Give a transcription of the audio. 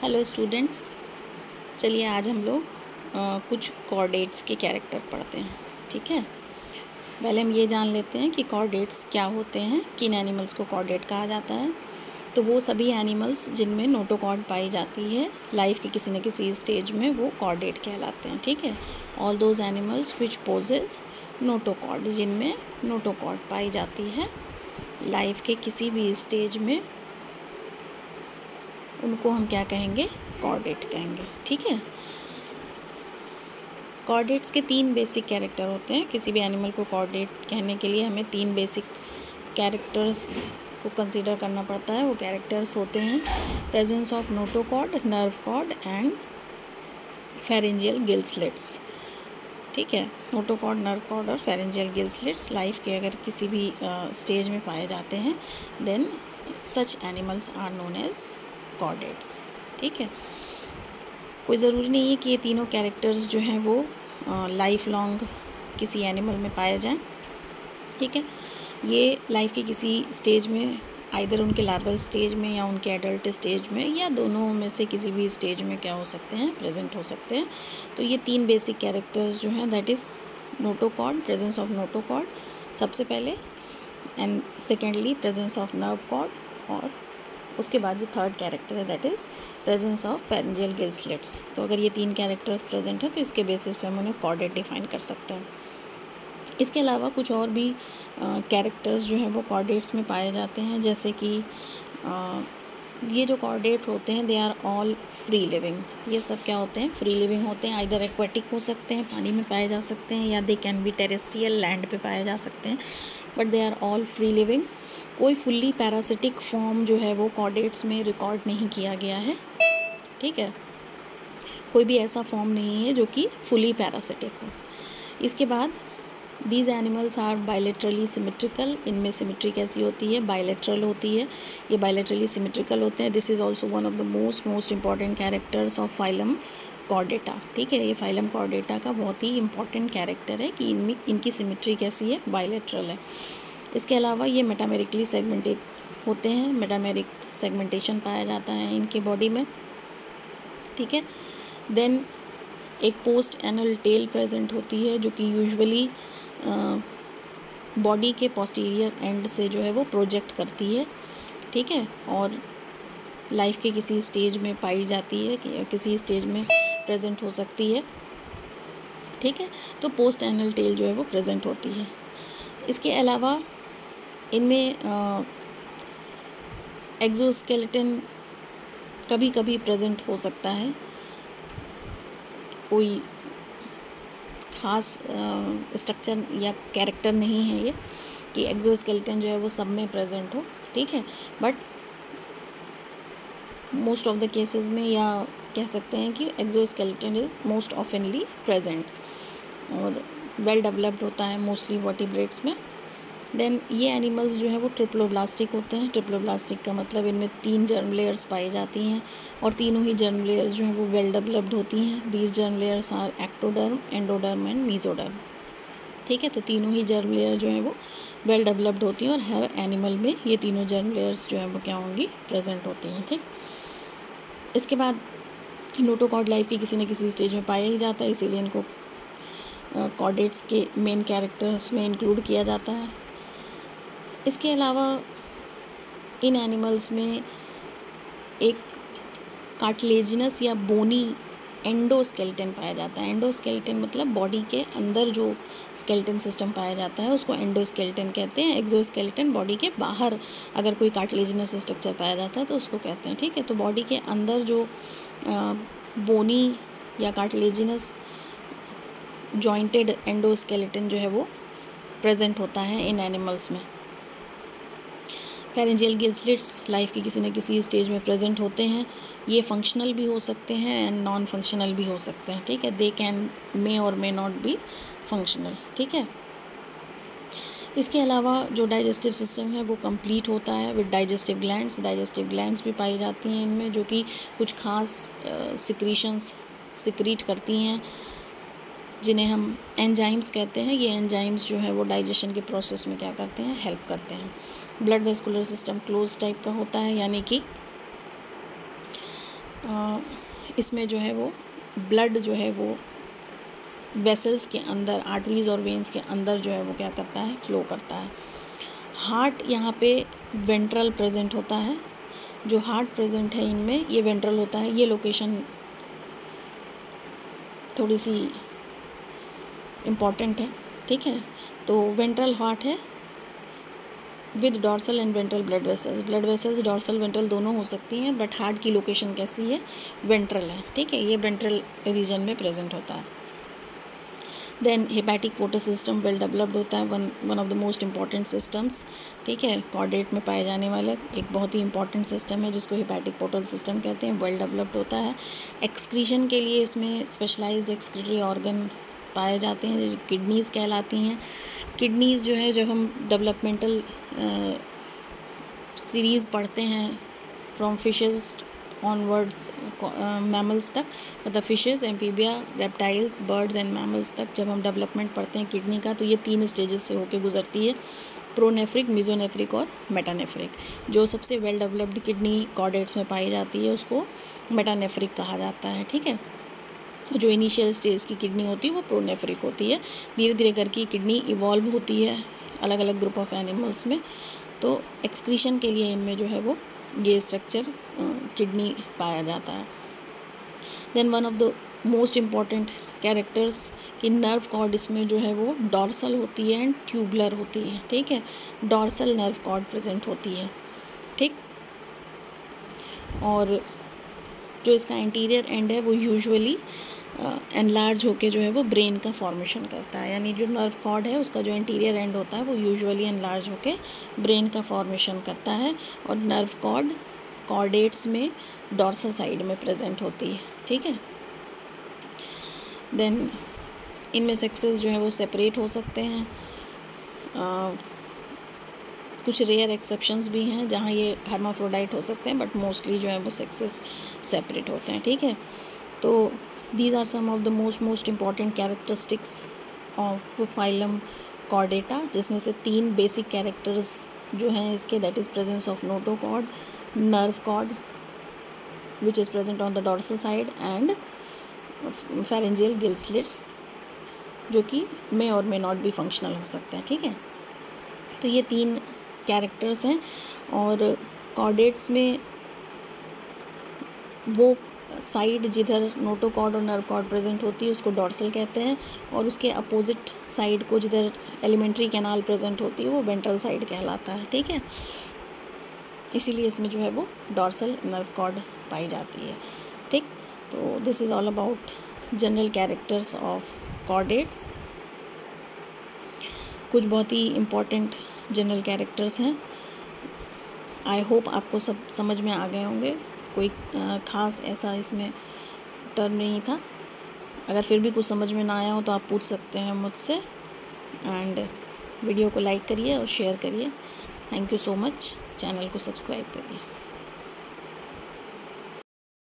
Hello students, चलिए आज हम लोग कुछ कॉर्डेट्स के कैरेक्टर पढ़ते हैं। ठीक है, पहले हम ये जान लेते हैं कि कॉर्डेट्स क्या होते हैं, किन एनिमल्स को कॉर्डेट कहा जाता है। तो वो सभी एनिमल्स जिनमें नोटोकॉर्ड पाई जाती है लाइफ के किसी न किसी स्टेज में, वो कॉर्डेट कहलाते हैं। ठीक है, all those animals which possess notochord, जिनमें नोटोकॉर्ड पाई जाती है लाइफ के किसी भी स्टेज में, उनको हम क्या कहेंगे? कॉर्डेट कहेंगे। ठीक है, कॉर्डेट्स के 3 बेसिक कैरेक्टर होते हैं। किसी भी एनिमल को कॉर्डेट कहने के लिए हमें 3 बेसिक कैरेक्टर्स को कंसीडर करना पड़ता है। वो कैरेक्टर्स होते हैं presence of notochord, nerve cord and pharyngeal gill slits. ठीक है, नोटोकॉर्ड, नर्व कॉर्ड और फेरेंजियल गिल स्लिट्स लाइफ के अगर किसी भी स्टेज में पाए जाते हैं, then such animals are known as chordates. ठीक है, कोई ज़रूरी नहीं है कि ये तीनों कैरेक्टर्स जो हैं वो लाइफ लॉन्ग किसी एनिमल में पाए जाएं। ठीक है, ये लाइफ के किसी स्टेज में, आइदर उनके लार्वल स्टेज में या उनके एडल्ट स्टेज में, या दोनों में से किसी भी स्टेज में क्या हो सकते हैं? प्रेजेंट हो सकते हैं। तो ये 3 बेसिक कैरेक्टर्स जो हैं, that is notochord, presence of notochord सबसे पहले, and secondly presence of nerve cord, और उसके बाद जो थर्ड कैरेक्टर है that is presence of pharyngeal gill slits. तो अगर ये 3 कैरेक्टर्स प्रेजेंट हैं तो इसके बेसिस पे हम उन्हें कॉर्डेट डिफाइन कर सकते हैं। इसके अलावा कुछ और भी कैरेक्टर्स जो हैं वो कॉर्डेट्स में पाए जाते हैं, जैसे कि ये जो कॉर्डेट होते हैं they are all free living. ये सब क्या होते हैं? फ्री लिविंग होते हैं। आइदर एक्वेटिक हो सकते हैं, पानी में पाए जा सकते हैं, या they can be terrestrial, land पे पाए जा सकते हैं, but they are all free living. कोई फुल्ली पैरासिटिक फॉर्म जो है वो कॉर्डेट्स में रिकॉर्ड नहीं किया गया है। ठीक है, कोई भी ऐसा फॉर्म नहीं है जो कि फुली पैरासिटिक हो। इसके बाद these animals are bilaterally symmetrical. इनमें सिमेट्री कैसी होती है? बायलेटरल होती है। ये बायलेटरली सिमेट्रिकल होते हैं। This is also one of the most important characters of phylum Chordata. ठीक है, ये फाइलम कॉर्डेटा का बहुत ही इंपॉर्टेंट कैरेक्टर है कि इनकी सिमेट्री कैसी है? बायलेटरल है। इसके अलावा ये मेटामेरिकली सेगमेंटेड होते हैं। मेटामेरिक सेगमेंटेशन पाया जाता है इनके बॉडी में। ठीक है, देन एक पोस्ट एनल टेल प्रेजेंट होती है, जो कि यूजुअली बॉडी के पोस्टीरियर एंड से जो है वो प्रोजेक्ट करती है। ठीक है, और लाइफ के किसी स्टेज में पाई जाती है, किसी स्टेज में प्रेजेंट हो सकती है। ठीक है, तो पोस्ट एनल टेल जो है वो प्रेजेंट होती है। इसके अलावा इनमें एक्सोस्केलेटन कभी कभी प्रेजेंट हो सकता है। कोई ख़ास स्ट्रक्चर या कैरेक्टर नहीं है ये कि एक्सोस्केलेटन जो है वो सब में प्रेजेंट हो। ठीक है, but most of the cases में, या कह सकते हैं कि एक्सोस्केलेटन इज़ मोस्ट ऑफनली प्रेजेंट और वेल डेवलप्ड होता है मोस्टली वर्टिब्रेट्स में। देन ये एनिमल्स जो है वो ट्रिप्लोब्लास्टिक होते हैं। ट्रिप्लोब्लास्टिक का मतलब इनमें 3 जर्म लेयर्स पाई जाती हैं, और तीनों ही जर्म लेयर्स जो हैं वो वेल डेवलप्ड होती हैं। These germ layers are ectoderm, endoderm and mesoderm. ठीक है, तो तीनों ही जर्म लेयर जो हैं वो वेल डेवलप्ड होती हैं, और हर एनिमल में ये तीनों जर्म लेयर्स जो हैं वो क्या होंगी? प्रेजेंट होती हैं। ठीक, इसके बाद नोटोकॉर्ड लाइफ के किसी न किसी स्टेज में पाया ही जाता है, इसीलिए इनको कॉर्डेट्स के मेन कैरेक्टर्स में इंक्लूड किया जाता है। इसके अलावा इन एनिमल्स में एक कार्टिलेजिनस या बोनी एंडोस्केलेटन पाया जाता है। एंडोस्केलेटन मतलब बॉडी के अंदर जो स्केलेटन सिस्टम पाया जाता है उसको एंडोस्केलेटन कहते हैं। एक्सोस्केलेटन बॉडी के बाहर अगर कोई कार्टिलेजिनस स्ट्रक्चर पाया जाता है तो उसको कहते हैं। ठीक है, तो बॉडी के अंदर जो बोनी या कार्टिलेजिनस जॉइंटेड एंडोस्केलेटन जो है वो प्रेजेंट होता है इन एनिमल्स में। फेरेंजियल गिल स्लिट्स लाइफ की किसी न किसी स्टेज में प्रेजेंट होते हैं। ये फंक्शनल भी हो सकते हैं एंड नॉन फंक्शनल भी हो सकते हैं। ठीक है, दे कैन मे और मे नॉट बी फंक्शनल। ठीक है, इसके अलावा जो डाइजेस्टिव सिस्टम है वो कंप्लीट होता है with digestive glands. Digestive glands भी पाई जाती हैं इनमें, जो कि कुछ खास सिक्रीशंस सिक्रीट करती हैं, जिन्हें हम एंजाइम्स कहते हैं। ये एंजाइम्स जो है वो डाइजेशन के प्रोसेस में क्या करते हैं? हेल्प करते हैं। Blood vascular system close type का होता है, यानी कि इसमें जो है वो ब्लड जो है वो वेसल्स के अंदर, आर्टरीज और वेन्स के अंदर जो है वो क्या करता है, फ्लो करता है। हार्ट यहाँ पे वेंट्रल प्रेजेंट होता है, जो हार्ट प्रेजेंट है इनमें ये वेंट्रल होता है। ये लोकेशन थोड़ी सी इम्पॉर्टेंट है, ठीक है। तो वेंट्रल हार्ट है with dorsal and ventral blood vessels. Blood vessels dorsal ventral दोनों हो सकती हैं, बट हार्ट की लोकेशन कैसी है, वेंट्रल है, ठीक है। ये वेंट्रल रीजन में प्रेजेंट होता है। Then hepatic portal system well developed होता है, one of the most important systems, ठीक है। कॉर्डेट में पाए जाने वाला एक बहुत ही इंपॉर्टेंट सिस्टम है जिसको हेपेटिक पोर्टल सिस्टम कहते हैं। वेल डेवलप्ड होता है। एक्सक्रीशन के लिए इसमें स्पेशलाइज्ड एक्सक्रीटरी ऑर्गन पाए जाते हैं, जो किडनीज़ कहलाती हैं। किडनीज़ जो है, जब हम डेवलपमेंटल सीरीज़ पढ़ते हैं फ्रॉम फिशेस ऑनवर्ड्स मैमल्स तक, मतलब fishes, amphibia, reptiles, birds and mammals तक जब हम डेवलपमेंट पढ़ते हैं किडनी का, तो ये 3 स्टेजेस से होकर गुजरती है, प्रोनेफ्रिक, मीजोनेफ्रिक और मेटानेफ्रिक। जो सबसे वेल डेवलप्ड किडनी कॉर्डेट्स में पाई जाती है उसको मेटानेफ्रिक कहा जाता है, ठीक है। जो इनिशियल स्टेज की किडनी होती है वो प्रोनेफ्रिक होती है। धीरे धीरे करके किडनी इवॉल्व होती है अलग अलग ग्रुप ऑफ एनिमल्स में। तो एक्सक्रीशन के लिए इनमें जो है वो ये स्ट्रक्चर किडनी पाया जाता है। Then one of the most important characters कि नर्व कॉर्ड इसमें जो है वो डॉर्सल होती है एंड ट्यूबुलर होती है, ठीक है। डॉर्सल नर्व कॉर्ड प्रेजेंट होती है, ठीक। और जो इसका इंटीरियर एंड है वो यूजुअली एनलार्ज होके जो है वो ब्रेन का फॉर्मेशन करता है। यानी जो नर्व कॉर्ड है उसका जो इंटीरियर एंड होता है वो यूजुअली एनलार्ज होके ब्रेन का फॉर्मेशन करता है। और नर्व कॉर्ड कॉर्डेट्स में डॉर्सल साइड में प्रेजेंट होती है, ठीक है। देन इनमें सेक्सेस जो है वो सेपरेट हो सकते हैं। कुछ रेयर एक्सेप्शंस भी हैं जहाँ ये हर्माफ्रोडाइट हो सकते हैं, बट मोस्टली जो है वो सेक्सेस सेपरेट होते हैं, ठीक है। तो these are some of the most important characteristics of phylum chordata, जिसमें से 3 बेसिक कैरेक्टर्स जो हैं इसके, that is presence of notochord, nerve cord which is present on the dorsal side, and pharyngeal gill slits जो कि मे और may not भी functional हो सकता है, ठीक है। तो ये 3 कैरेक्टर्स हैं। और कॉर्डेट्स में वो साइड जिधर नोटोकॉर्ड और नर्व कॉर्ड प्रेजेंट होती है उसको डॉर्सल कहते हैं, और उसके अपोजिट साइड को जिधर एलिमेंट्री कैनाल प्रेजेंट होती है वो वेंट्रल साइड कहलाता है, ठीक है। इसीलिए इसमें जो है वो डॉर्सल नर्व कॉर्ड पाई जाती है, ठीक। तो this is all about general characters of chordates. कुछ बहुत ही इम्पोर्टेंट जनरल कैरेक्टर्स हैं। आई होप आपको सब समझ में आ गए होंगे। कोई ख़ास ऐसा इसमें टर्म नहीं था। अगर फिर भी कुछ समझ में ना आया हो तो आप पूछ सकते हैं मुझसे। एंड वीडियो को लाइक करिए और शेयर करिए। Thank you so much. Channel को सब्सक्राइब करिए।